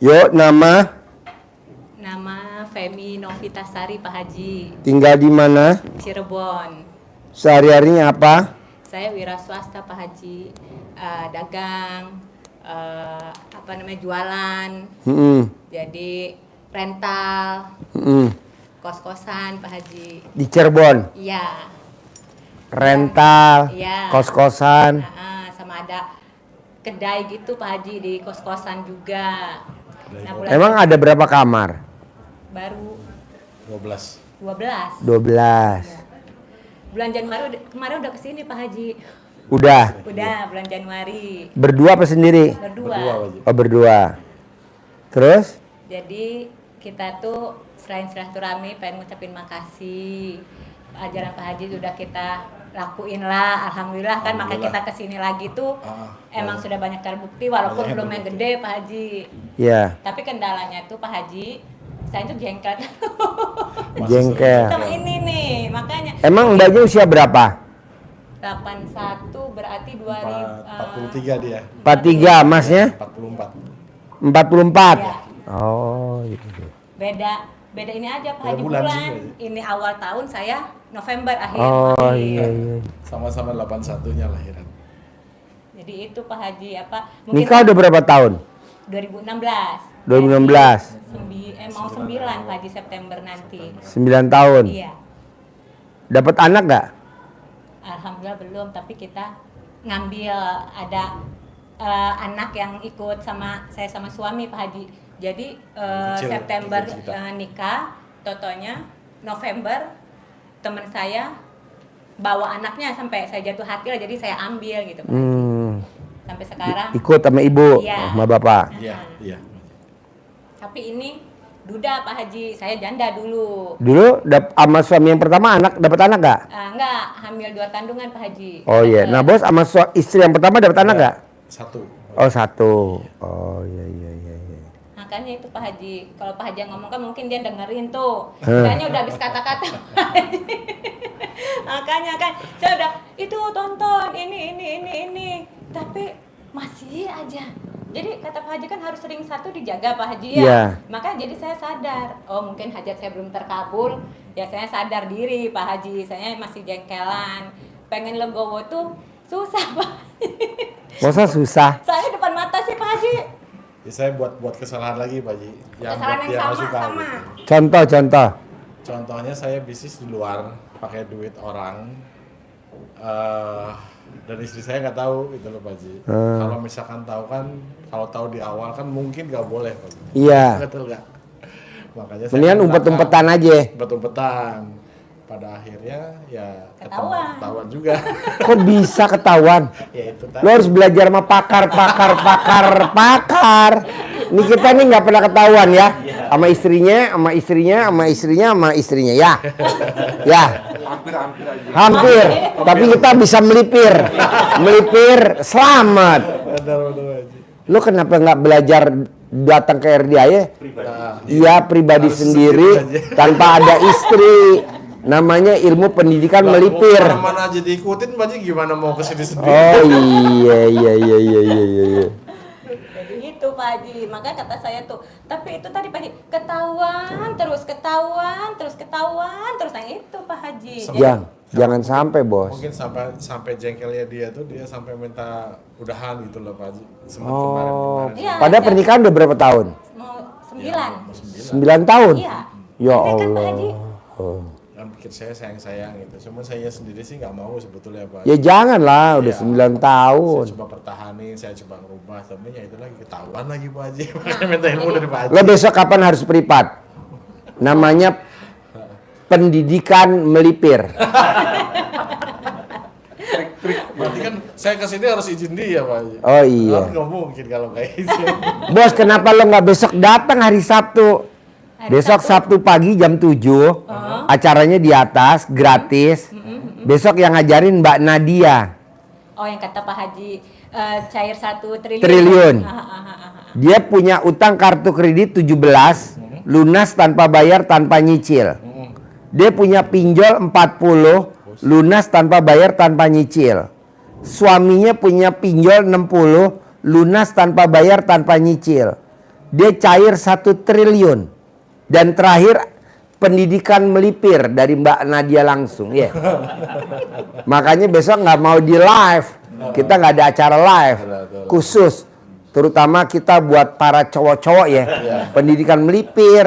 Yuk, nama? Nama Femi Novitasari, Pak Haji. Tinggal di mana? Cirebon. Sehari-harinya apa? Saya wira swasta, Pak Haji. Dagang, jualan. Jadi rental, kos-kosan, Pak Haji. Di Cirebon? Iya. Rental, Iya. kos-kosan. Sama ada kedai gitu, Pak Haji, di kos-kosan juga. Nah, Emang ada berapa kamar? baru 12. 12. Ya. Bulan Januari kemarin udah kesini, Pak Haji. Udah? Udah bulan Januari. Berdua apa sendiri? Berdua. Oh, berdua. Terus? Jadi kita tuh selain silaturahmi pengen ngucapin makasih. Ajaran Pak Haji sudah kita lakuin lah, alhamdulillah kan. Makanya kita kesini lagi tuh emang sudah banyak terbukti walaupun belum yang gede, Pak Haji. Iya. Tapi kendalanya tuh Pak Haji, saya tuh jengkel. Jengkel. Sama ini nih, makanya. Emang mbaknya usia berapa? 81 berarti 43 dia. 43, masnya? 44. 44? Iya. Oh, gitu. Beda ini aja Pak Haji, bulan bulan. sih, Ini awal tahun, saya November akhir. Oh, iya. Sama-sama 81-nya lahiran. Jadi itu Pak Haji Nikah udah berapa tahun? 2016. 2016. Mau 9 Pak Haji, September nanti. 9 tahun. Iya. Dapat anak nggak? Alhamdulillah belum, tapi kita ngambil ada anak yang ikut sama saya sama suami Pak Haji. Jadi September nikah, totonya November teman saya bawa anaknya sampai saya jatuh hati lah, jadi saya ambil gitu Pak Haji. Sampai sekarang Ikut sama ibu, iya, sama bapak. Iya. Tapi ini duda Pak Haji, saya janda dulu. Dulu sama suami yang pertama dapat anak nggak? Enggak, hamil 2 kandungan Pak Haji. Oh iya. Nah bos, sama istri yang pertama dapat anak nggak? 1. Oh 1. Oh iya. Makanya itu Pak Haji, kalau Pak Haji ngomong kan mungkin dia dengerin tuh. Kayaknya udah habis kata-kata. Makanya kan saya udah itu tonton ini. Tapi masih aja. Jadi kata Pak Haji kan harus sering satu dijaga Pak Haji ya. Iya. Makanya jadi saya sadar, oh mungkin hajat saya belum terkabul. Ya saya sadar diri Pak Haji, saya masih jengkelan. Pengen legowo tuh susah Pak Haji. Masa susah? Saya depan mata sih Pak Haji. Ya, saya buat kesalahan lagi Pak Ji. Kesalahan yang sama. Gitu. Contoh. Contohnya saya bisnis di luar pakai duit orang. Dan istri saya nggak tahu gitu loh Pak Ji. Kalau misalkan tahu kan, kalau tahu di awal kan mungkin nggak boleh Pak Ji. Iya. Betul nggak? Makanya saya Mendingan umpet-umpetan aja. Umpet-umpetan. Pada akhirnya ya ketahuan juga. Kok bisa ketahuan? Ya itu tadi. Lo harus belajar sama pakar. Ini kita nih nggak pernah ketahuan ya. Sama istrinya ya. Ya. Hampir. Tapi kita bisa melipir. Selamat. Benar. Lo kenapa nggak belajar datang ke RDIY? Iya, pribadi sendiri tanpa ada istri. Namanya ilmu pendidikan melipir. Mana aja diikutin Pak Ji, gimana mau kesini sendiri? Oh iya. Jadi itu Pak Haji, makanya kata saya tuh, tapi itu tadi Pak Haji, ketahuan terus, nah itu Pak Haji. Jangan sampai bos. Mungkin sampai jengkelnya dia sampai minta udahan gitu loh Pak Haji. Oh, Iya, padahal pernikahan udah berapa tahun? Mau 9. 9 tahun? Iya. Ya Ini kan Pak Allah. Haji. Kan pikir saya sayang gitu. Cuma saya sendiri sih nggak mau sebetulnya Pak. Ya janganlah, udah 9 tahun. Saya coba pertahanin, saya coba ngerubah, tapi ya itu lagi ketahuan lagi Pak Haji. Makanya minta ilmu dari Pak Haji. Lo besok kapan harus privat? Namanya pendidikan melipir. Berarti kan saya kesini harus izin dia Pak Haji. Oh iya. Nggak mungkin kalau kayak gitu. Bos, kenapa lo nggak besok datang hari Sabtu? Besok Sabtu pagi jam 7, acaranya di atas, gratis. Besok yang ngajarin Mbak Nadia. Oh yang kata Pak Haji, cair 1 triliun. Triliun. Dia punya utang kartu kredit 17, lunas tanpa bayar tanpa nyicil. Dia punya pinjol 40, lunas tanpa bayar tanpa nyicil. Suaminya punya pinjol 60, lunas tanpa bayar tanpa nyicil. Dia cair 1 triliun. Dan terakhir pendidikan melipir dari Mbak Nadia langsung. Ya. Makanya besok nggak mau di live. Kita nggak ada acara live khusus. Terutama kita buat para cowok-cowok ya. Pendidikan melipir.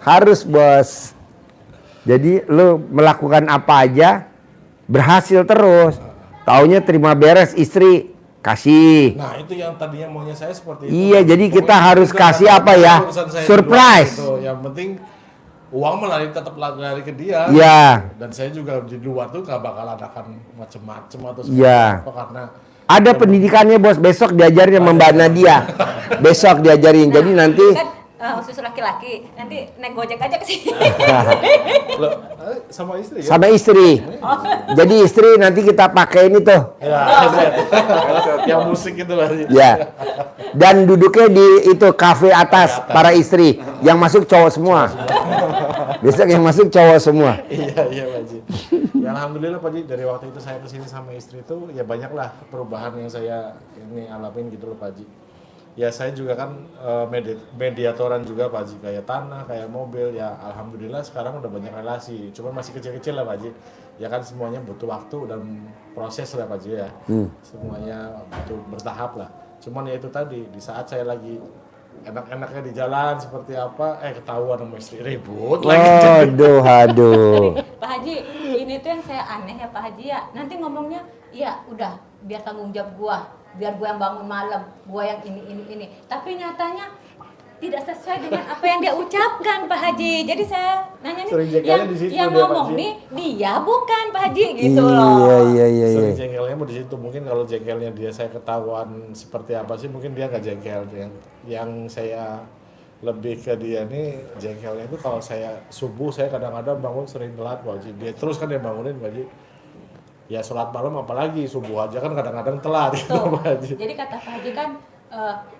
Harus bos. Jadi lu melakukan apa aja berhasil terus. Taunya terima beres istri kasih. Nah itu yang tadinya maunya saya seperti itu. Iya, jadi kita harus kasih apa ya? Surprise. Yang penting uang tetap lari ke dia. Iya. Dan saya juga di luar tuh gak bakal adakan macem-macem atau seperti Iya. apa karena Ada pendidikannya bos, besok diajarin sama Mbak Nadia. Besok diajarin. Jadi nanti Kan khusus laki-laki, nanti naik gojek aja ke sini. Loh, sama istri ya? sama istri. Jadi istri nanti kita pakai ini tuh. Ya, yang musik itu lah. Ya. Dan duduknya di itu kafe atas para istri. Yang masuk cowok semua. Besok yang masuk cowok semua. Iya Pak Haji. Ya alhamdulillah Pak Haji, dari waktu itu saya kesini sama istri itu ya banyaklah perubahan yang saya ini alamin gitu loh Pak Haji. Ya saya juga kan mediatoran juga Pak Haji, kayak tanah, kayak mobil, ya alhamdulillah sekarang udah banyak relasi, cuman masih kecil-kecil lah Pak Haji. Ya kan semuanya butuh waktu dan proses lah Pak Haji ya. Semuanya butuh bertahap lah. Cuman ya itu tadi, di saat saya lagi enak-enaknya di jalan seperti apa, ketahuan sama istri ribut lagi. Aduh. Pak Haji, ini tuh yang saya aneh ya Pak Haji ya. Nanti ngomongnya, ya udah biar tanggung jawab gua, biar gua yang bangun malam, gua yang ini. Tapi nyatanya tidak sesuai dengan apa yang dia ucapkan Pak Haji. Jadi saya nanya nih, yang ngomong nih dia bukan Pak Haji gitu loh. Iya. Sering jengkelnya mau di situ. Mungkin kalau jengkelnya dia saya ketahuan seperti apa sih, mungkin dia nggak jengkel. Yang saya lebih ke dia nih jengkelnya itu kalau saya subuh, saya kadang-kadang bangun sering telat Pak Haji. Dia terus kan dia bangunin Pak Haji. Ya sholat malam apalagi subuh aja kan kadang-kadang telat gitu Pak Haji. Jadi kata Pak Haji kan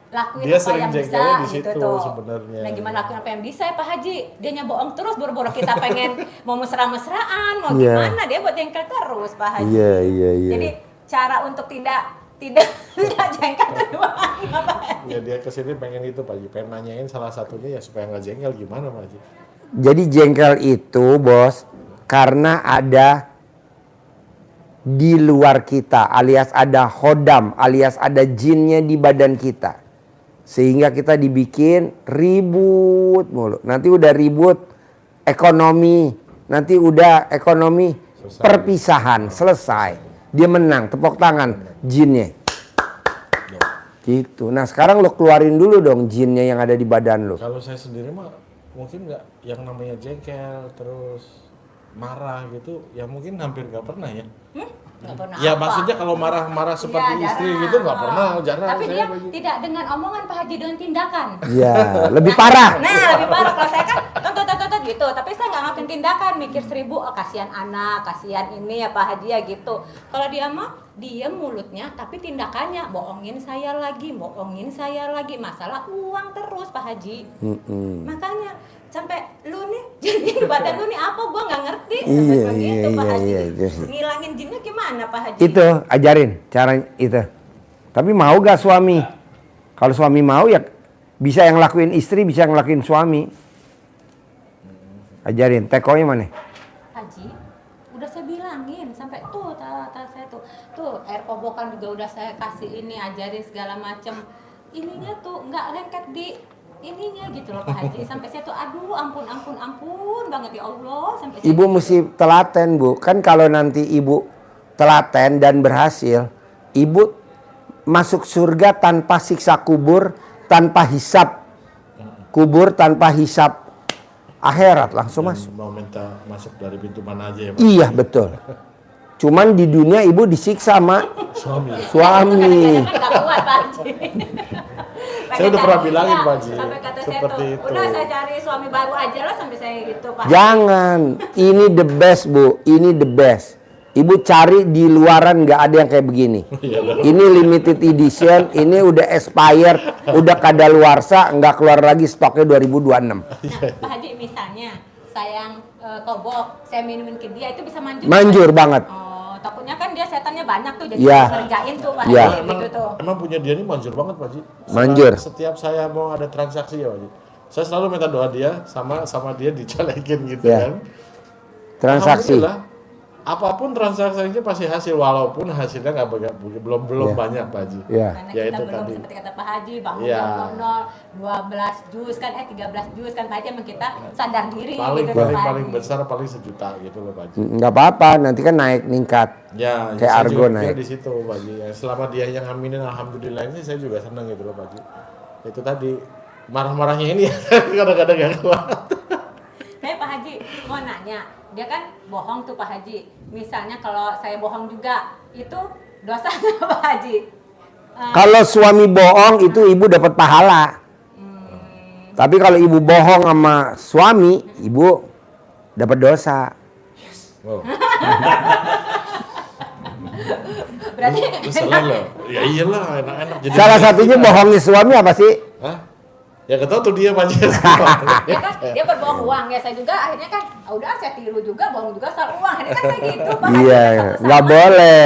lakuin dia apa yang bisa di situ gitu tuh. Sebenarnya. Nah gimana lakuin apa yang bisa ya Pak Haji? Dianya bohong terus, boro-boro kita pengen mau mesra-mesraan, mau gimana dia buat jengkel terus Pak Haji. Iya. Jadi cara untuk tidak jengkel kedua Pak Haji. Ya dia kesini pengen itu Pak Haji, pengen nanyain salah satunya ya supaya nggak jengkel gimana Pak Haji. Jadi jengkel itu bos karena ada di luar kita, alias ada hodam, alias ada jinnya di badan kita. Sehingga kita dibikin ribut mulu. Nanti udah ribut ekonomi, nanti udah ekonomi selesai. Perpisahan, selesai. Dia menang, tepuk tangan jinnya. Gitu. Nah sekarang lo keluarin dulu dong jinnya yang ada di badan lo. Kalau saya sendiri mah mungkin nggak yang namanya jengkel terus marah gitu ya mungkin hampir nggak pernah ya. Nggak pernah ya apa? maksudnya kalau marah-marah seperti istri gitu nggak pernah, jarang. Tapi dia tidak dengan omongan Pak Haji, dengan tindakan. Ya lebih parah. Nah lebih parah. Kalau saya kan tonton gitu, tapi saya nggak ngelakuin tindakan, mikir 1000, oh kasihan anak, kasihan ini ya Pak Haji ya gitu. Kalau dia mah diam mulutnya, tapi tindakannya bohongin saya lagi, masalah uang terus Pak Haji. Makanya sampai lu nih jadi badan lu nih apa gua nggak ngerti sampai begitu Pak Haji. Ngilangin jinnya gimana Pak Haji? Itu ajarin cara itu. Tapi mau gak suami? Kalau suami mau ya bisa yang lakuin istri, bisa yang lakuin suami. Ajarin. Tekonya mana? Haji, udah saya bilangin sampai tuh saya tuh air kobokan juga udah saya kasih ini, ajarin segala macem. Ininya tuh nggak lengket di ininya gitu loh Pak Haji. Sampai saya tuh aduh ampun banget ya Allah sampai Ibu mesti telaten Bu. Kan kalau nanti ibu telaten dan berhasil, ibu masuk surga tanpa siksa kubur, tanpa hisab kubur, tanpa hisab akhirat, langsung masuk. Mau minta masuk dari pintu mana aja ya Pak? Iya betul. Cuman di dunia ibu disiksa sama suami. nggak kuat Pak Haji. Saya udah pernah bilangin Pak Haji. Sampai kata saya Seperti tuh, itu. udah saya cari suami baru aja lah sampai saya gitu Pak. Jangan, ini the best Bu, ini the best. Ibu cari di luaran nggak ada yang kayak begini. Ini limited edition, ini udah expired, udah kadaluarsa, nggak keluar lagi stoknya 2026. Nah, Pak Haji misalnya saya yang kobok, saya minumin ke dia itu bisa manjur. Manjur banget. Oh, takutnya kan dia setannya banyak tuh, jadi Iya. ngerjain tuh Pak Iya. Haji gitu tuh. Emang punya dia ini manjur banget Pak Haji. Manjur. Setiap saya mau ada transaksi ya Pak Haji, saya selalu minta doa dia sama dia dicalekin gitu Iya. kan. Transaksi. Alhamdulillah, apapun transaksinya pasti hasil, walaupun hasilnya belum Iya. banyak Pak Haji. Ya. Karena Ya, kita itu belum tadi. seperti kata Pak Haji, bangun Iya. jam 00, 12 juz kan, 13 juz kan Pak Haji, emang kita sadar diri Paling gitu paling Pak paling Haji. besar paling 1 juta gitu loh Pak Haji. Nggak apa-apa, nanti kan naik ningkat. Ya, Kayak saya Argo juga naik. di situ Pak Haji. Ya, selama dia yang ngaminin alhamdulillah ini saya juga senang gitu loh Pak Haji. Itu tadi marah-marahnya ini kadang-kadang gak kuat. Tapi Pak Haji mau nanya, dia kan bohong tuh Pak Haji. Misalnya kalau saya bohong juga, itu dosa nggak Pak Haji? Kalau suami bohong itu ibu dapat pahala. Tapi kalau ibu bohong sama suami, ibu dapat dosa. Wow. Berarti Salah loh. Ya iyalah, enak-enak jadi. Salah satunya bohongnya suami apa sih? Hah? Ya ketau tuh dia Pak Haji. dia kan dia berbohong uang ya, saya juga akhirnya kan udah saya tiru juga, bohong juga soal uang, akhirnya kan saya gitu Pak Haji. Iya, sama-sama. nggak boleh.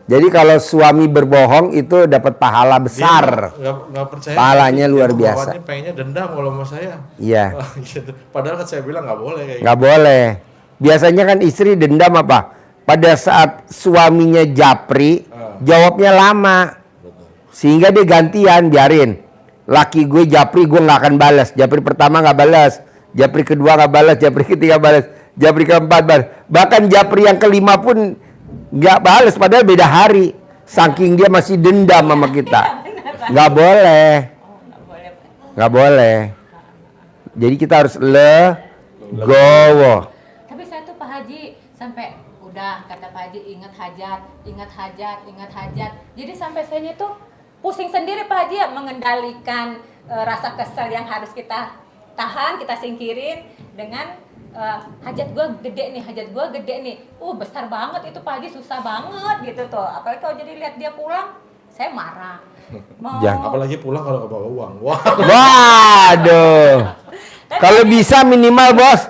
Jadi kalau suami berbohong itu dapat pahala besar. Nggak percaya. Pahalanya luar Dia biasa. pembawaannya pengennya dendam kalau sama saya. Iya, Gitu. Padahal kan saya bilang nggak boleh kayak gitu. nggak boleh. Biasanya kan istri dendam apa? Pada saat suaminya japri, jawabnya lama. Sehingga dia gantian, biarin. Laki gue japri, gue nggak akan balas. Japri pertama nggak balas, japri kedua nggak balas, japri ketiga balas, japri keempat balas. Bahkan japri yang kelima pun nggak balas, padahal beda hari. Saking dia masih dendam sama kita. Nggak boleh, Nggak boleh Pak. nggak boleh. Jadi kita harus legowo. Tapi saya tuh Pak Haji sampai udah kata Pak Haji ingat hajat, ingat hajat, ingat hajat. Jadi sampai saya tuh pusing sendiri Pak Haji ya, mengendalikan rasa kesel yang harus kita tahan, kita singkirin dengan hajat gua gede nih, hajat gua gede nih. Besar banget itu Pak Haji, susah banget gitu tuh. Apalagi kalau jadi lihat dia pulang, saya marah. Mau Jangan. Apalagi pulang kalau nggak bawa uang. Wah. Waduh. Kalau bisa minimal bos,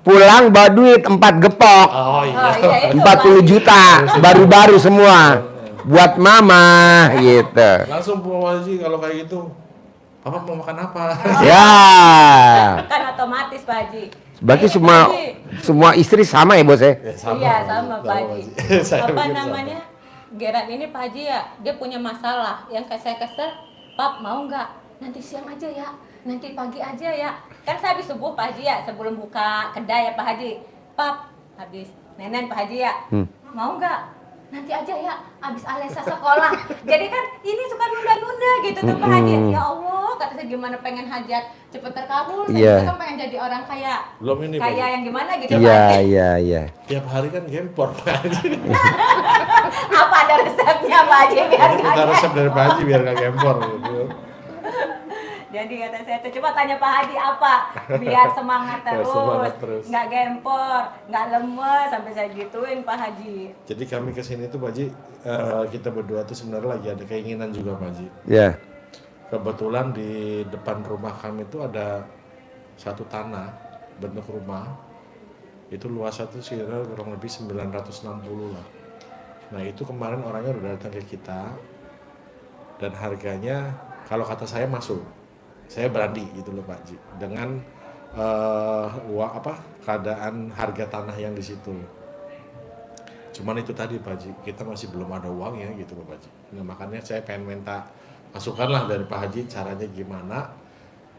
pulang bawa duit 4 gepok. Oh iya. Oh, iya, itu, 40 Pak Haji. juta, baru-baru semua. Buat mama gitu. Langsung Bu Haji kalau kayak gitu. Papa mau makan apa? Ya. Kan otomatis Pak Haji. Berarti Ini, semua Pak Haji. semua istri sama ya bos ya? Ya, Iya sama Pak Haji. Saya Apa pikir namanya? Geran ini Pak Haji ya, dia punya masalah. Yang kayak saya kesel, Pap mau nggak? Nanti siang aja ya, nanti pagi aja ya. Kan saya habis subuh Pak Haji ya, sebelum buka kedai ya Pak Haji. Pap, habis nenen Pak Haji ya, mau nggak? Nanti aja ya, abis Alesa sekolah. Jadi kan ini suka nunda-nunda gitu tuh Pak Haji. Ya Allah, kata saya gimana pengen hajat cepet terkabul. Saya Iya. juga kan pengen jadi orang kaya. Belum ini, Pak. Kaya yang gimana gitu Pak Iya, Haji. iya, iya. Tiap hari kan gempor Pak Haji. Apa ada resepnya Pak Haji biar Ini nggak minta resep gempor? dari Pak Haji biar nggak gempor gitu. Jadi kata saya tuh coba tanya Pak Haji apa biar semangat Biar terus, semangat terus. nggak gempor, nggak lemes sampai saya gituin Pak Haji. Jadi kami kesini tuh Pak Haji, kita berdua tuh sebenarnya lagi ada keinginan juga Pak Haji. Ya. Kebetulan di depan rumah kami itu ada satu tanah bentuk rumah. Itu luasnya tuh sekitar kurang lebih 960 lah. Nah itu kemarin orangnya udah datang ke kita. Dan harganya kalau kata saya masuk. Saya berani gitu loh Pak Haji. Dengan keadaan harga tanah yang di situ. Cuman itu tadi Pak Haji, kita masih belum ada uang ya gitu Pak Haji. Nah makanya saya pengen minta masukan lah dari Pak Haji caranya gimana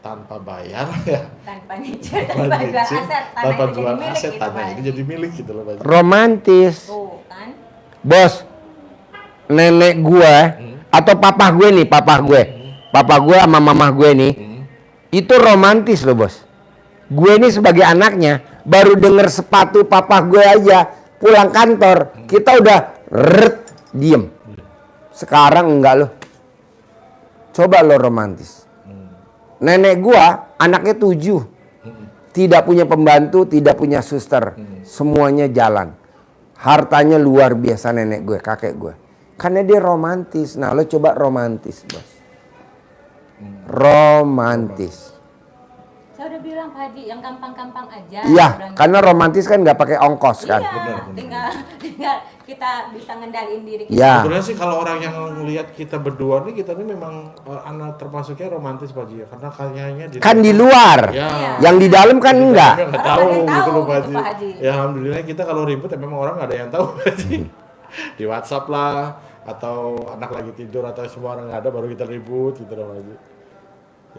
tanpa bayar ya. Tanpa nyicil, tanpa jual aset, tanah tanpa itu jual jadi milik aset gitu tanah Pak itu Haji. jadi milik gitu loh Pak Haji. Romantis. Tuh kan. Bos, nenek gue atau papa gue nih, papa gue sama mama gue nih, itu romantis loh bos. Gue ini sebagai anaknya baru denger sepatu papa gue aja pulang kantor, kita udah diem. Sekarang enggak loh. Coba lo romantis. Nenek gue anaknya 7, tidak punya pembantu, tidak punya suster, semuanya jalan. Hartanya luar biasa nenek gue, kakek gue. Karena dia romantis. Nah lo coba romantis bos. Romantis. Saya udah bilang Pak Haji, yang gampang-gampang aja. Iya, karena romantis kan nggak pakai ongkos kan. Iya, tinggal kita bisa ngendaliin diri kita. Ya. Sebenarnya sih kalau orang yang ngelihat kita berdua nih, kita ini memang anak termasuknya romantis Pak Haji ya, karena kayaknya Kan di luar. Ya. Yang di dalam kan enggak. Nggak tahu Nggak gitu tahu loh Pak gitu, Haji. Pak Haji. Ya alhamdulillah kita kalau ribut ya memang orang nggak ada yang tahu Pak Haji. Di WhatsApp lah, atau anak lagi tidur atau semua orang nggak ada baru kita ribut gitu loh Pak Haji.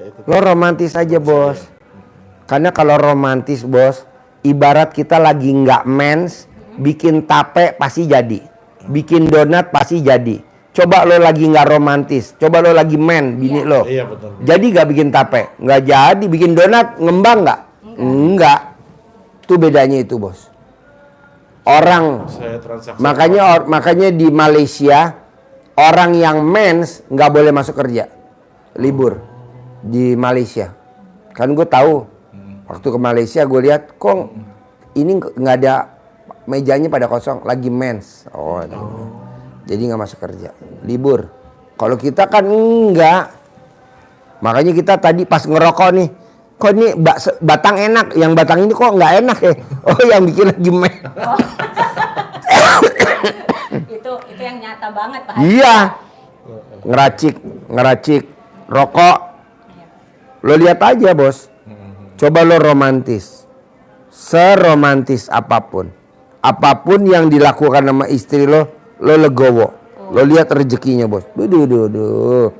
Ya itu. Lo romantis aja bos. Karena kalau romantis bos, ibarat kita lagi nggak mens, bikin tape pasti jadi, bikin donat pasti jadi. Coba lo lagi nggak romantis, coba lo lagi men bini lo, Iya betul. jadi nggak bikin tape, nggak jadi bikin donat, ngembang nggak? Enggak. Itu bedanya itu bos. Orang Saya transaksi. makanya di Malaysia orang yang mens nggak boleh masuk kerja, libur di Malaysia. Kan gue tahu. Waktu ke Malaysia gue lihat kok ini nggak ada mejanya pada kosong, lagi mens. Jadi nggak masuk kerja, libur. Kalau kita kan enggak. Makanya kita tadi pas ngerokok nih, kok ini batang enak, yang batang ini kok nggak enak ya? Oh yang bikin lagi mens. Itu yang nyata banget Pak Haji. Iya, ngeracik rokok. Lo lihat aja bos. Coba lo romantis, seromantis apapun yang dilakukan sama istri lo legowo. Lo lihat rezekinya bos. Duh.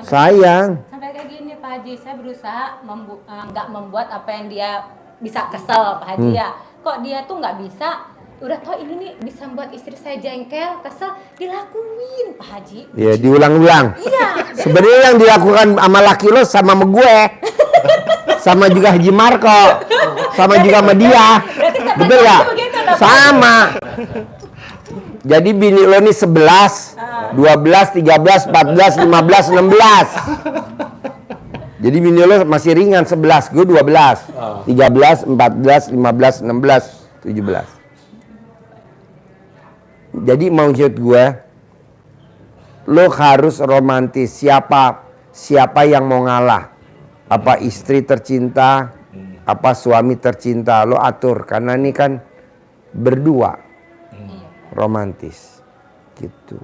Sayang. Sampai kayak gini Pak Haji, saya berusaha nggak membuat apa yang dia bisa kesel Pak Haji ya. Kok dia tuh nggak bisa, udah tau ini nih bisa membuat istri saya jengkel, kesel, dilakuin Pak Haji. Ya diulang-ulang. Iya. Sebenarnya yang dilakukan sama laki lo sama gue. Sama juga Haji Marco, sama juga sama dia, betul ya? Sama. Jadi bini lo nih 11, 12, 13, 14, 15, 16. Jadi bini lo masih ringan 11, gue 12, 13, 14, 15, 16, 17. Jadi maksud gue, lo harus romantis. Siapa yang mau ngalah? Apa istri tercinta, apa suami tercinta, lo atur. Karena ini kan berdua, romantis, gitu.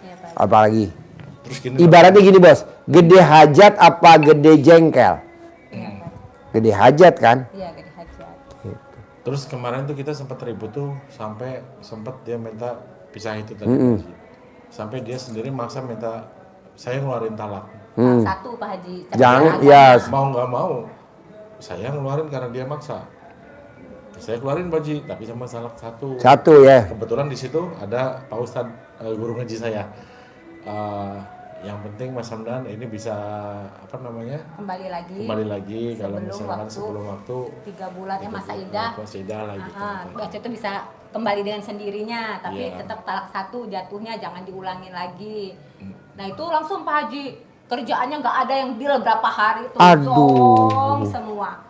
Iya, Pak. Apalagi, Terus gini, ibaratnya gini bos, gede hajat apa gede jengkel? Iya, Pak. Gede hajat kan? Iya, gede hajat. terus kemarin tuh kita sempat ribut tuh sampai sempat dia minta pisah itu tadi Pak Haji. Sampai dia sendiri maksa minta saya ngeluarin talak. Satu Pak Haji. Jangan, Tapi ya. Mau nggak mau saya ngeluarin karena dia maksa. Saya keluarin Pak Haji, tapi sama talak satu. Satu ya. Kebetulan di situ ada Pak Ustadz guru ngaji saya. Yang penting Mas Hamdan ini bisa apa namanya? kembali lagi Kalau sebelum misalkan waktu, sebelum waktu 3 bulan ya masa idah. Masa idah lah gitu. Baca itu bisa kembali dengan sendirinya, tapi Iya. tetap talak satu jatuhnya jangan diulangin lagi. Nah itu langsung Pak Haji, kerjaannya nggak ada yang deal berapa hari itu, Aduh. zong semua.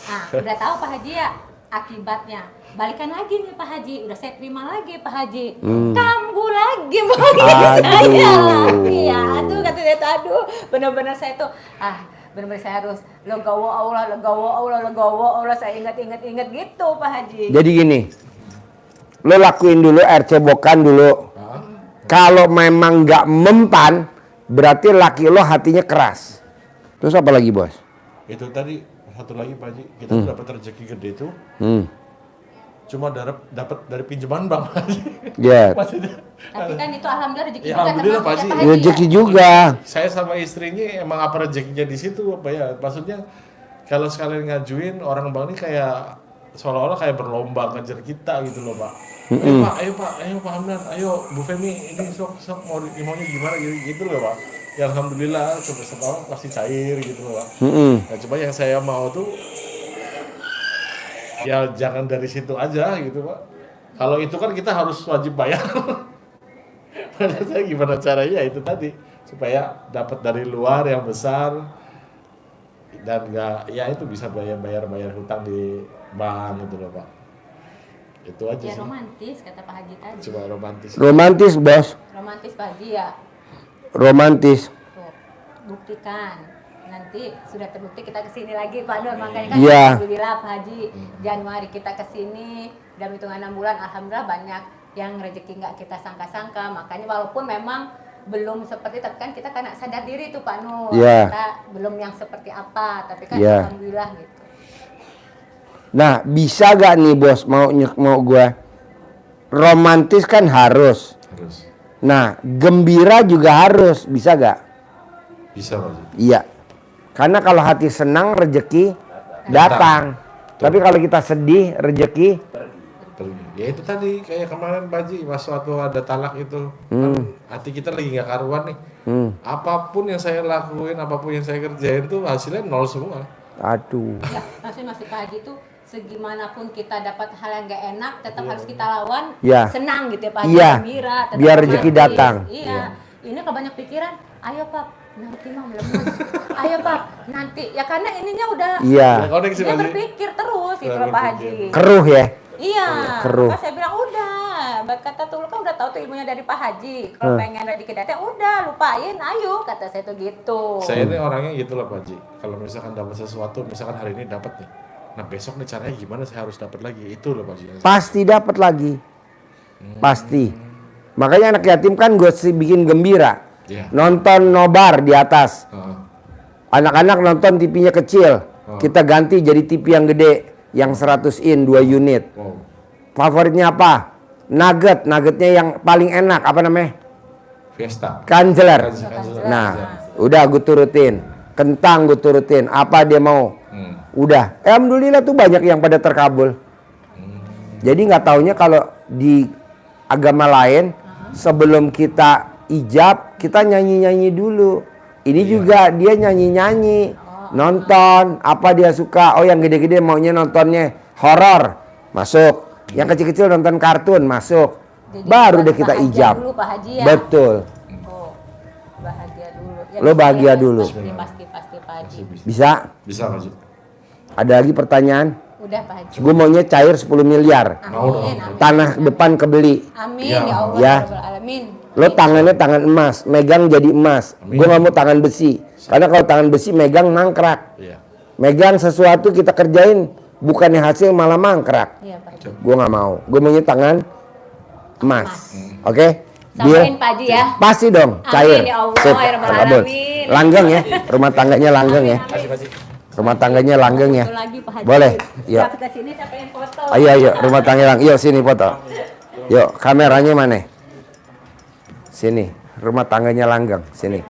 Nah udah tahu Pak Haji ya akibatnya, balikan lagi nih Pak Haji, udah saya terima lagi Pak Haji, kambuh lagi bagi saya lagi ya, aduh kata dia tuh, aduh benar-benar saya tuh benar-benar saya harus legowo Allah, saya ingat gitu Pak Haji. Jadi gini, lo lakuin dulu RC-bokan dulu. Kalau memang nggak mempan, berarti laki lo hatinya keras. Terus apa lagi bos? Itu tadi satu lagi Pak Haji, kita dapat rezeki gede tuh. Cuma dapat dari pinjaman bank. Ya. Tapi kan itu alhamdulillah rezeki Ya, juga alhamdulillah, termasuk Pak Haji. ya, Pak Haji, Rezeki ya. juga. Saya sama istrinya emang apa rezekinya di situ apa ya? Maksudnya kalau sekalian ngajuin orang bank ini kayak seolah-olah kayak berlomba ngejar kita gitu loh Pak. Ayo Pak Hamdan, ayo Bu Femi ini sok maunya gimana gitu loh Pak. Ya alhamdulillah setelah pasti cair gitu loh Pak. Nah, coba yang saya mau tuh ya jangan dari situ aja gitu Pak. Kalau itu kan kita harus wajib bayar. Menurut saya gimana caranya itu tadi supaya dapat dari luar yang besar dan nggak ya itu bisa bayar hutang di bank gitu loh Pak. Itu aja Ya sih. romantis kata Pak Haji tadi. Coba romantis. Romantis bos, Romantis Pak Haji ya. romantis. Tuh, buktikan nanti sudah terbukti kita kesini lagi Pak Nur, makanya kan Iya. alhamdulillah Pak Haji Januari kita kesini dalam hitungan 6 bulan alhamdulillah banyak yang rezeki nggak kita sangka-sangka, makanya walaupun memang belum seperti, tapi kan kita kan sadar diri tuh Pak Nur, Iya. kita belum yang seperti apa, tapi kan Iya. alhamdulillah gitu. Nah, bisa gak nih bos, mau gue romantis kan harus. Harus. Nah, gembira juga harus, bisa gak? Bisa Pak Haji. Iya. Karena kalau hati senang, rezeki datang. Tapi kalau kita sedih, rezeki Pergi. Ya itu tadi kayak kemarin Pak Haji, pas waktu ada talak itu, kan hati kita lagi nggak karuan nih. Apapun yang saya lakuin, apapun yang saya kerjain tuh hasilnya nol semua. aduh. Ya, maksudnya Mas Pak Haji itu segimanapun kita dapat hal yang gak enak, tetap harus kita lawan, Iya. senang gitu ya Pak Haji, Iya. gembira, tetap Biar rezeki romantis. datang. Iya. Ini kalau banyak pikiran, ayo Pak, nanti mah melemes. Ayo Pak, nanti. Ya karena ininya udah Iya. Ya, koneksi dia Pak Haji. berpikir terus gitu loh Pak Haji. Keruh ya? Iya. Keruh. Maka saya bilang udah, kata Tulu kan udah tahu tuh ilmunya dari Pak Haji. Kalau pengen rezeki datang, udah lupain, ayo kata saya tuh gitu. Saya ini orangnya gitu loh Pak Haji. Kalau misalkan dapat sesuatu, misalkan hari ini dapat nih. Nah besok nih caranya gimana saya harus dapat lagi? Itu loh Pak Haji. Pasti dapat lagi. Pasti. Makanya anak yatim kan gue bikin gembira. Iya. Nonton nobar di atas. Heeh. Anak-anak nonton TV-nya kecil. Kita ganti jadi TV yang gede. Yang 100 in 2 unit. Wow. Favoritnya apa? Nuggetnya yang paling enak. Apa namanya? Fiesta. Kanceler. Kanceler. Nah, udah gue turutin. Kentang gue turutin. Apa dia mau? Udah. Alhamdulillah tuh banyak yang pada terkabul. Jadi nggak taunya kalau di agama lain sebelum kita ijab kita nyanyi-nyanyi dulu. Ini juga dia nyanyi-nyanyi. Nonton apa dia suka. Oh yang gede-gede maunya nontonnya horor. Masuk. Yang kecil-kecil nonton kartun masuk. Jadi Baru deh bahagia kita ijab. dulu, Pak Haji, ya? Betul. Oh, bahagia dulu. Ya, Lo bahagia dulu. Pasti Pak Haji. Bisa? Bisa Pak Haji. Ada lagi pertanyaan? Udah Pak Haji. Gue maunya cair 10 miliar. Amin. Tanah depan kebeli. Amin Ya. ya Allah Ya. Rabbal Alamin. Lo tangannya tangan emas, megang jadi emas. Gue gak mau tangan besi. Karena kalau tangan besi megang mangkrak. Iya. Megang sesuatu kita kerjain, bukannya hasil malah mangkrak. Iya Pak Haji. Gue gak mau. Gue maunya tangan emas. Oke? Samain Pak Haji ya. Pasti dong, Amin, cair. ya Allah, Sip, ya Rabbal terkabul. Alamin. Langgeng ya, rumah tangganya langgeng ya. Rumah tangganya langgeng ya. Satu lagi Pak Haji. Boleh, yuk. Kita sini saya pengen foto. Ayo, rumah tangga lang. Yuk sini foto. Yuk, kameranya mana? Sini, rumah tangganya langgeng. Sini.